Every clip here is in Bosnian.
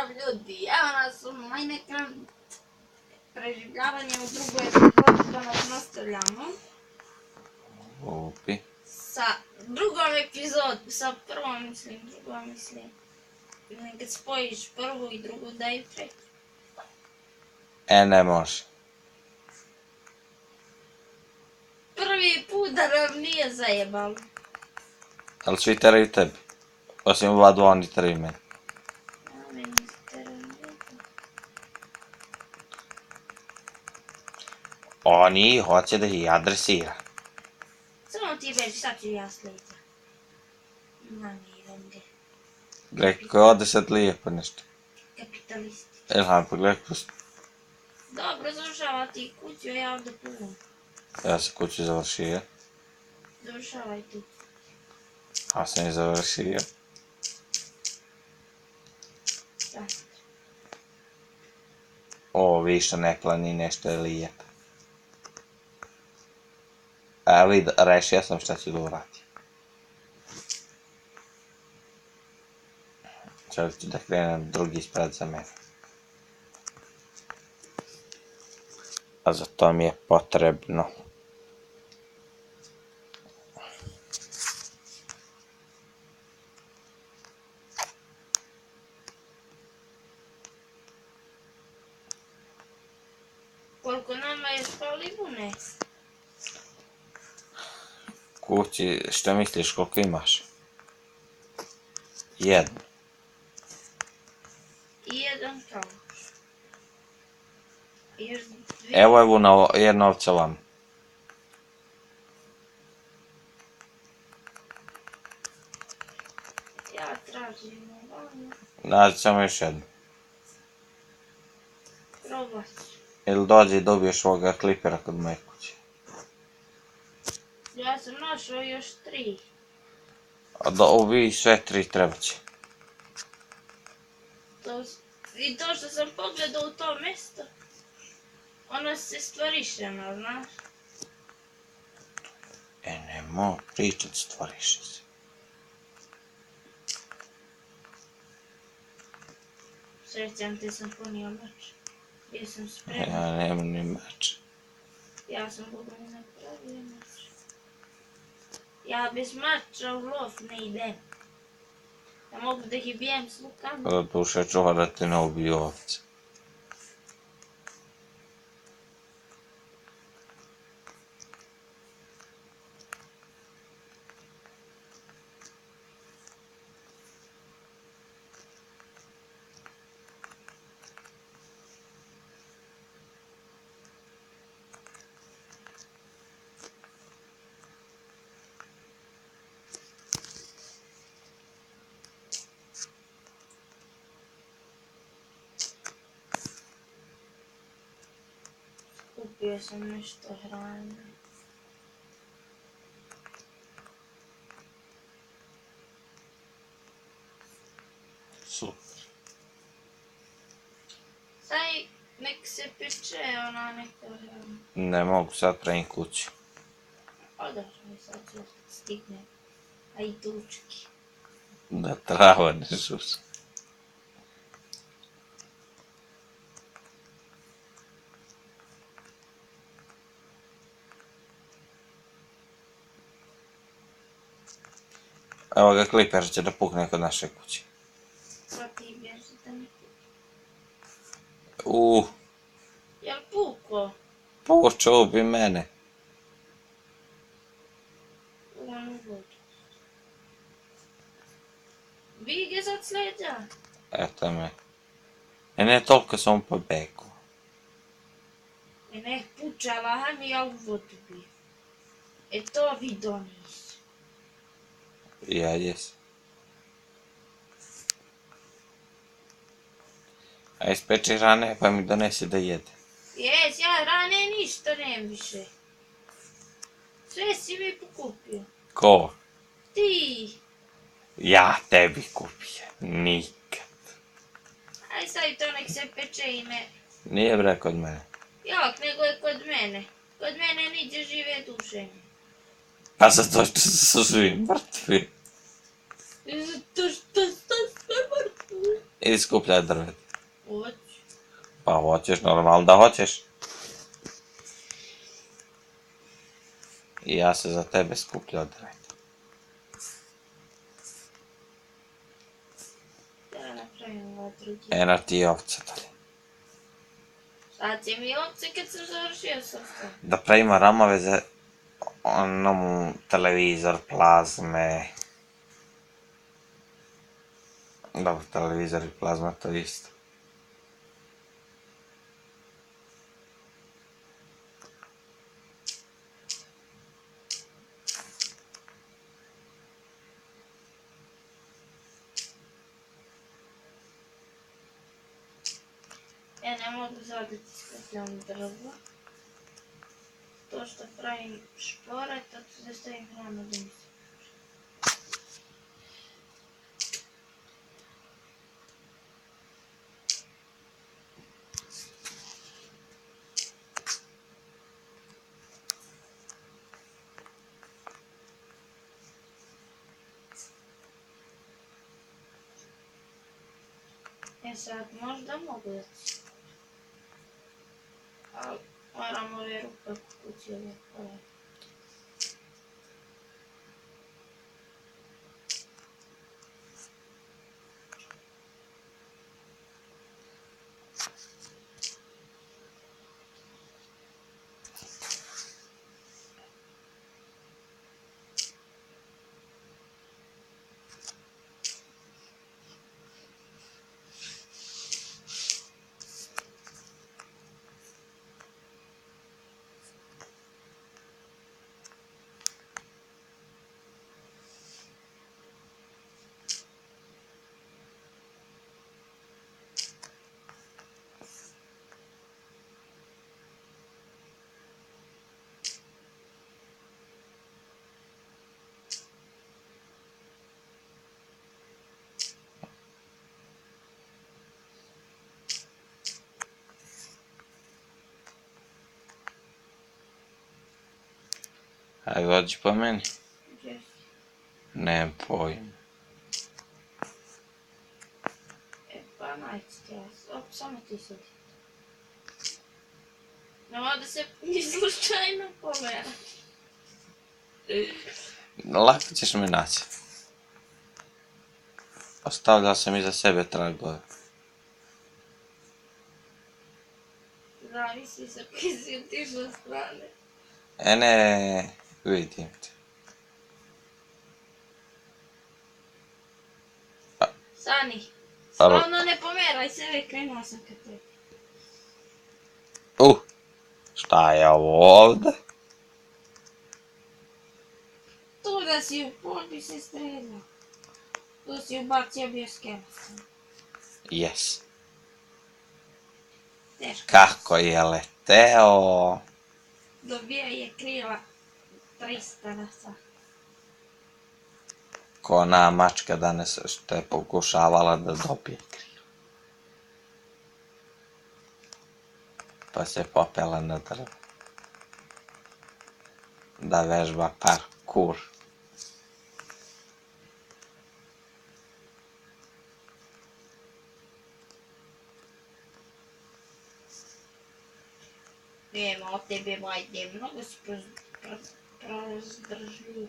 Pozdrav ljudi, evo nas u Minecraft preživljavanje u drugoj epizodi, danas nastavljamo. Opi. Sa drugom epizodom, sa prvom mislim. Kad spojiš prvu i drugu daju treću. Ne može. Prvi put da nam nije zajebalo. Ali svi teraju tebi. Osim Vladu, oni teraju meni. Oni hoće da ih adresira. Samo ti beži, sad ću ja sljedeća. Namiram ga. Gledaj kako je ovdje sad lijepo nešto. Kapitalisti. Elhan, pogledaj kako se... Dobro, završava ti kuću, ja ovdje puvam. Ja sam kuću završio. Završavaj tu. A sam je završio. Da. O, viša ne plani, nešto je lijepo. Evo vidi, rešio sam šta ću da uradim. Čovjek ću da krenem drugi ispred za mene. A za to mi je potrebno. Koliko nama je spali bune? Kući, što misliš koliko imaš? Jedno. I jedan kauč. I još dvije. Evo je jedna ovca vam. Ja tražim ovamo. Nađi samo još jednu. Probat ću. Ili dođi i dobiješ ovoga klipera kod moje kuće. Ja sam našao još 3. A da ovi sve 3 treba će. I to što sam pogledao u to mjesto, ono se stvoriše, no, znaš? Nemo pričat, stvoriše se. Srećam te sam ponio mač. Bio sam spreman. Ja nemam ni mač. Ja sam Boga ne napravio mač. Ja bez mača u lov ne idem. Ja mogu da ih bijem s lukama. Da duše čuva da te ne ubiju ovce. Kupio sam nešto hrane. Super. Saj nek se peče ona neka hrana. Ne mogu sad pravim kuću. Odakle mi sad ću stigne. A i tučki. Da trava ne žusa. Evo ga kliper će da pukne kod naše kuće. Pa ti bježi da ne puka. Jel puko? Počeo bi mene. U onu vodu. Bige sad sleđa. Eto me. Ne toliko sam pobegao. Ne pučala, hajme ja u vodu bi. To vidio nisu. Ja jesam. A ispeči rane pa mi donesi da jede. Jes, ja rane ništa nemam više. Sve si mi pokupio. Ko? Ti. Ja tebi kupio. Nikad. Aj sad to nek se peče i ne. Nije bre kod mene. Jak, nego je kod mene. Kod mene niđe žive duše. Pa zato što su svi mrtvi. Zato što ste sve mrtvi. Idi skupljaj drvet. Hoću. Pa hoćeš, normalno da hoćeš. I ja se za tebe skupljao drvet. Da napravim ova drugi. Eno ti i ovce dolje. Šta će mi ovce kad sam završio sa sve? Da pravimo ramove za onomu televizor, plazme. Dobro, televizor i plazma to je isto. Ja ne mogu zadati skupljam drvo. To što pravim šporet, to da stavim hranu da mi se. E sad, možda mogu da ci. Ali moram ove rupe u kući ove koje. Ajde, dođi po meni. Gdje? Nemam pojma. E pa najci ja. Samo ti sudi. Nema da se ni slučajno pomera. Lako ćeš me naći. Ostavljao sam iza sebe tragove. Zavisi sa koji si otišao strane. Ne, vidim te. Sani, stvarno ne pomeraj se, već krenula sam kad tebi. Šta je ovo ovdje? Tu da si u pol bi se streljao. Tu si ubacio bio skeleton. Jes. Teško. Kako je leteo. Dobio je krila 300 na sat. Ko ona mačka danas što je pokušavala da dobije krilo. Pa se popela na drvo. Da vežba parkur. Nema od tebe majde, mnogo si prozdržljiv.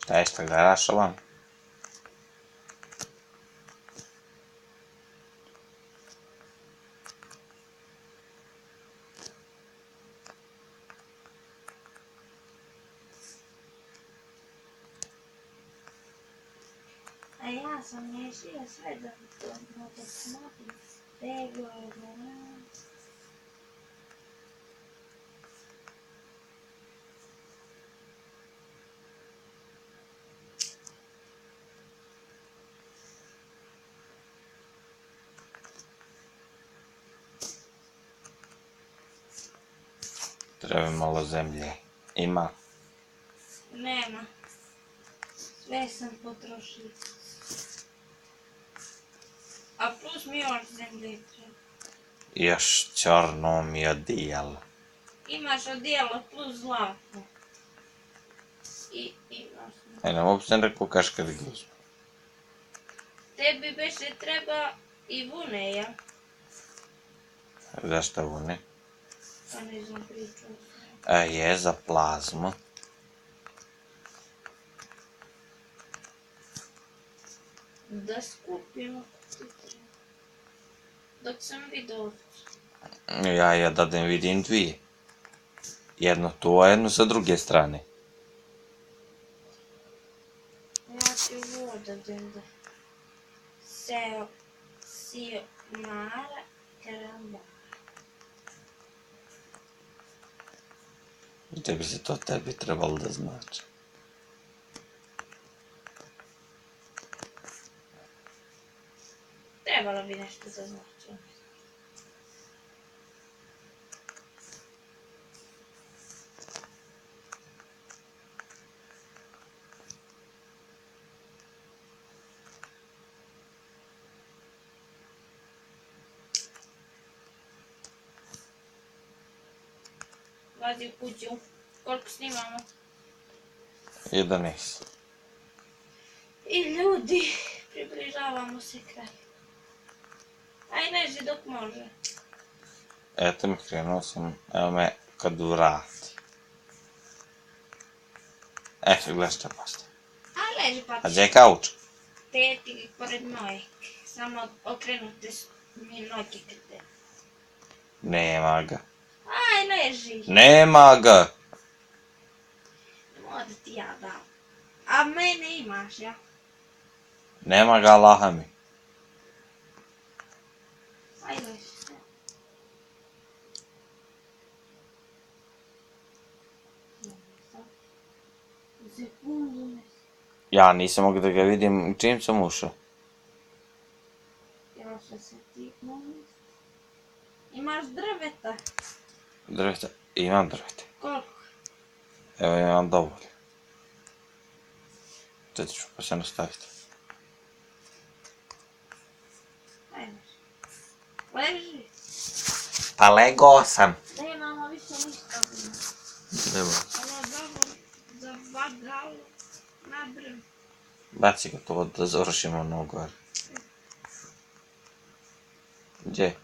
Šta je što gledaš ovam? A ja sam miješio sve da to smotim. Teglo je gledam. Treba malo zemlje. Ima. Nema. Sve sam potrošila. A plus mi još zemlje treba. Još čorno mi odijelo. Imaš odijelo plus zlato. I imaš. Nam uopće ne rekao kaškar gluzma. Tebi beše treba i vune, ja? Zašto vune? Pa ne znam pričao. Je za plazmu. Da skupimo. Dok sam vidio. Ja da vidim dvije. Jedno tu, a jedno sa druge strane. Ja ću voda da. Seo, sio, mara, karamba. Gdje bi se to tebi trebalo da znači? Trebalo bi nešto da znači. Vazi u kuću. Koliko snimamo? 11. I ljudi, približavamo se kraju. Aj leži dok može. Eto mi krenuo sam, evo me kad vrati. Gledaj šta postoje. Aj leži pa A gdje je kauč? teti pored moje. Samo okrenute mi noge kad te. Nema ga. Aj leži. Nema ga! Moda ti ja dam. A mene imaš, ja? Nema ga, laha mi. Aj leži. Sekundu ne. Ja nisam mogu da ga vidim čim sam ušao. Ja što se ti molim. Imaš drveta? Drvete, imam drvete. Koliko? Evo imam dovoljno. Četiri ću pa se nastaviti. Aj leži. Leži. Pa legao sam. Nemamo više ništa. Nema. Ono zavagalo na drv. Baci ga to da završimo ono gore. Gdje?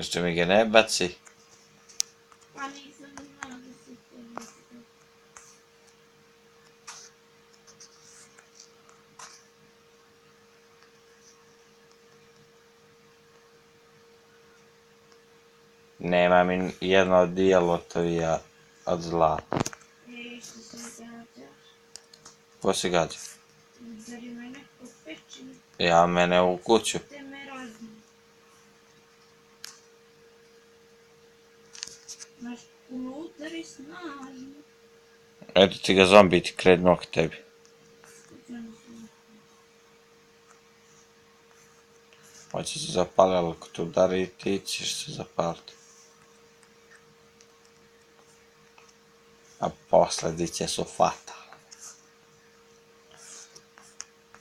Što mi ga ne baci? Pa nisam znala da se to misli. Nema mi jedno odijelo to ja od zlata. Što se gađaš? Ko si gađa? Zar ima neko pečenje? Ja mene u kuću. Te me razne. Znaš, unutar je snažno. Eto ti ga zombi ti kredno k tebi. Hoće se zapali, ali ako tu udari ti ćeš se zapaliti. A posljedice su fatalne.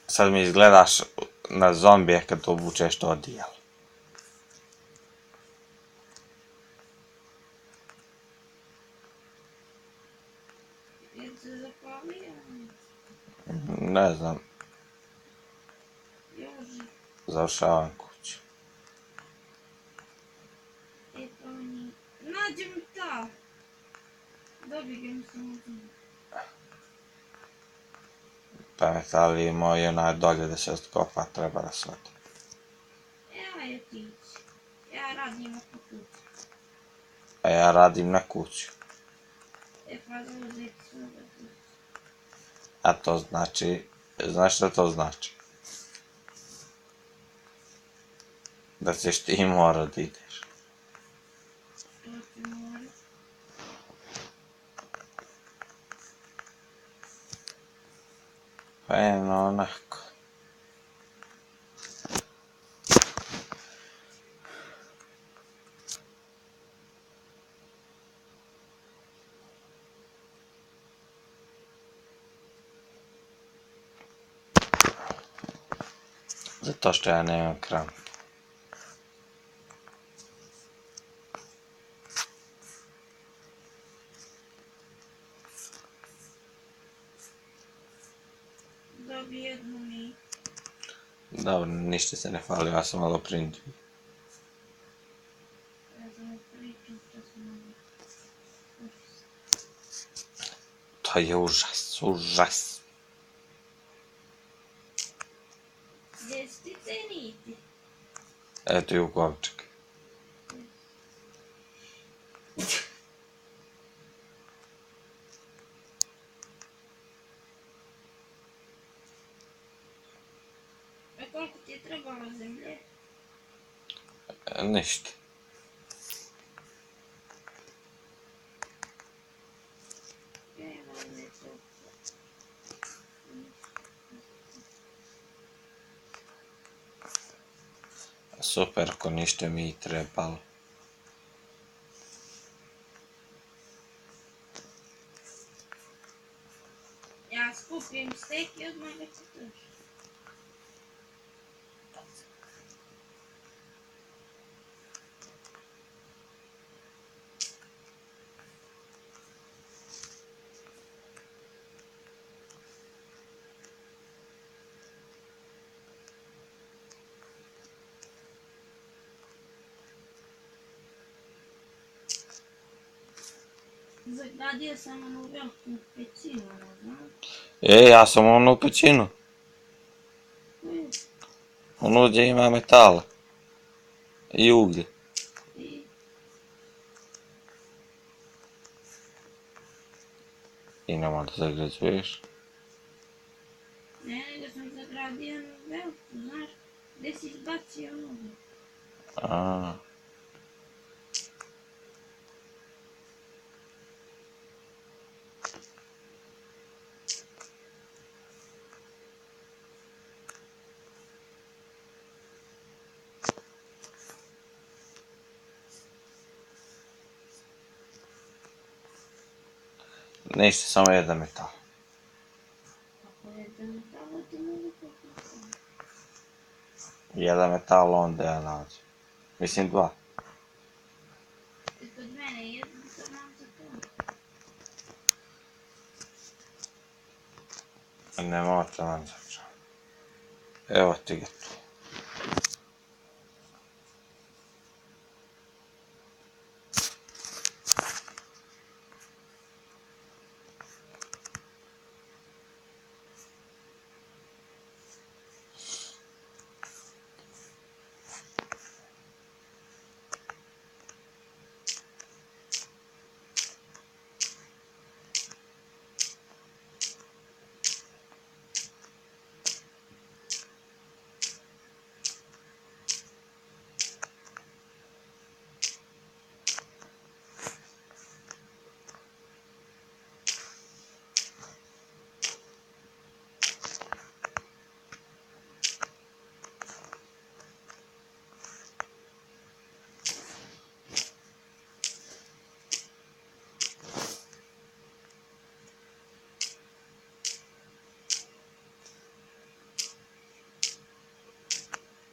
Sad mi izgledaš na zombije kad obučeš to odijelo. Je se zapalio? Ne znam, Joži. završavam kuću. To mi... Nađem ta. Dobi ga mi se uzim. Pamet, ali imao i onaj dolje da se odkopa, treba da se ode. Evo je tići. Ja radim oko kuće. A ja radim na kuću. Pa zauzeti svoga kuće. A to znači, znaš šta to znači? Da ćeš ti morat da ideš. To ću morat. Pa jedno onako. Zato što ja nemam kramp. Dobi jednu mi. Dobro, ništa se ne fali, ja sam malo prinđi. Ja sam pričam što sam malo. To je užas, užas. Gdje si ti ceniti? Eto i u kovčak. A koliko ti je trebalo zemlje? Ništa. Evo je to. Super, ako ništa mi i trebalo. Ja skupim stek i odmah ga čitaš. Zagadio sam onu veliku pećinu, ne znam. Ja sam onu pećinu. Onu gdje ima metala. I uglje. I nema da zagrađuješ. Ne, nego sam zagradio onu veliku, znaš, gdje si izbacio onoga. A. Ništa, samo jedan metal. Ako je da metalo, ti mogu pokupiti. Jedan metal, onda ja nađem. Mislim dva. I kod mene jedan to nam za to. Ne možete nam začeti. Evo ti ga tu.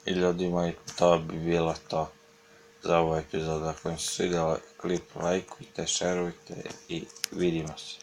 I ljudi moji, to bi bilo to za ovu epizodu. Ako vam se svidjela klip, lajkujte, šerujte i vidimo se.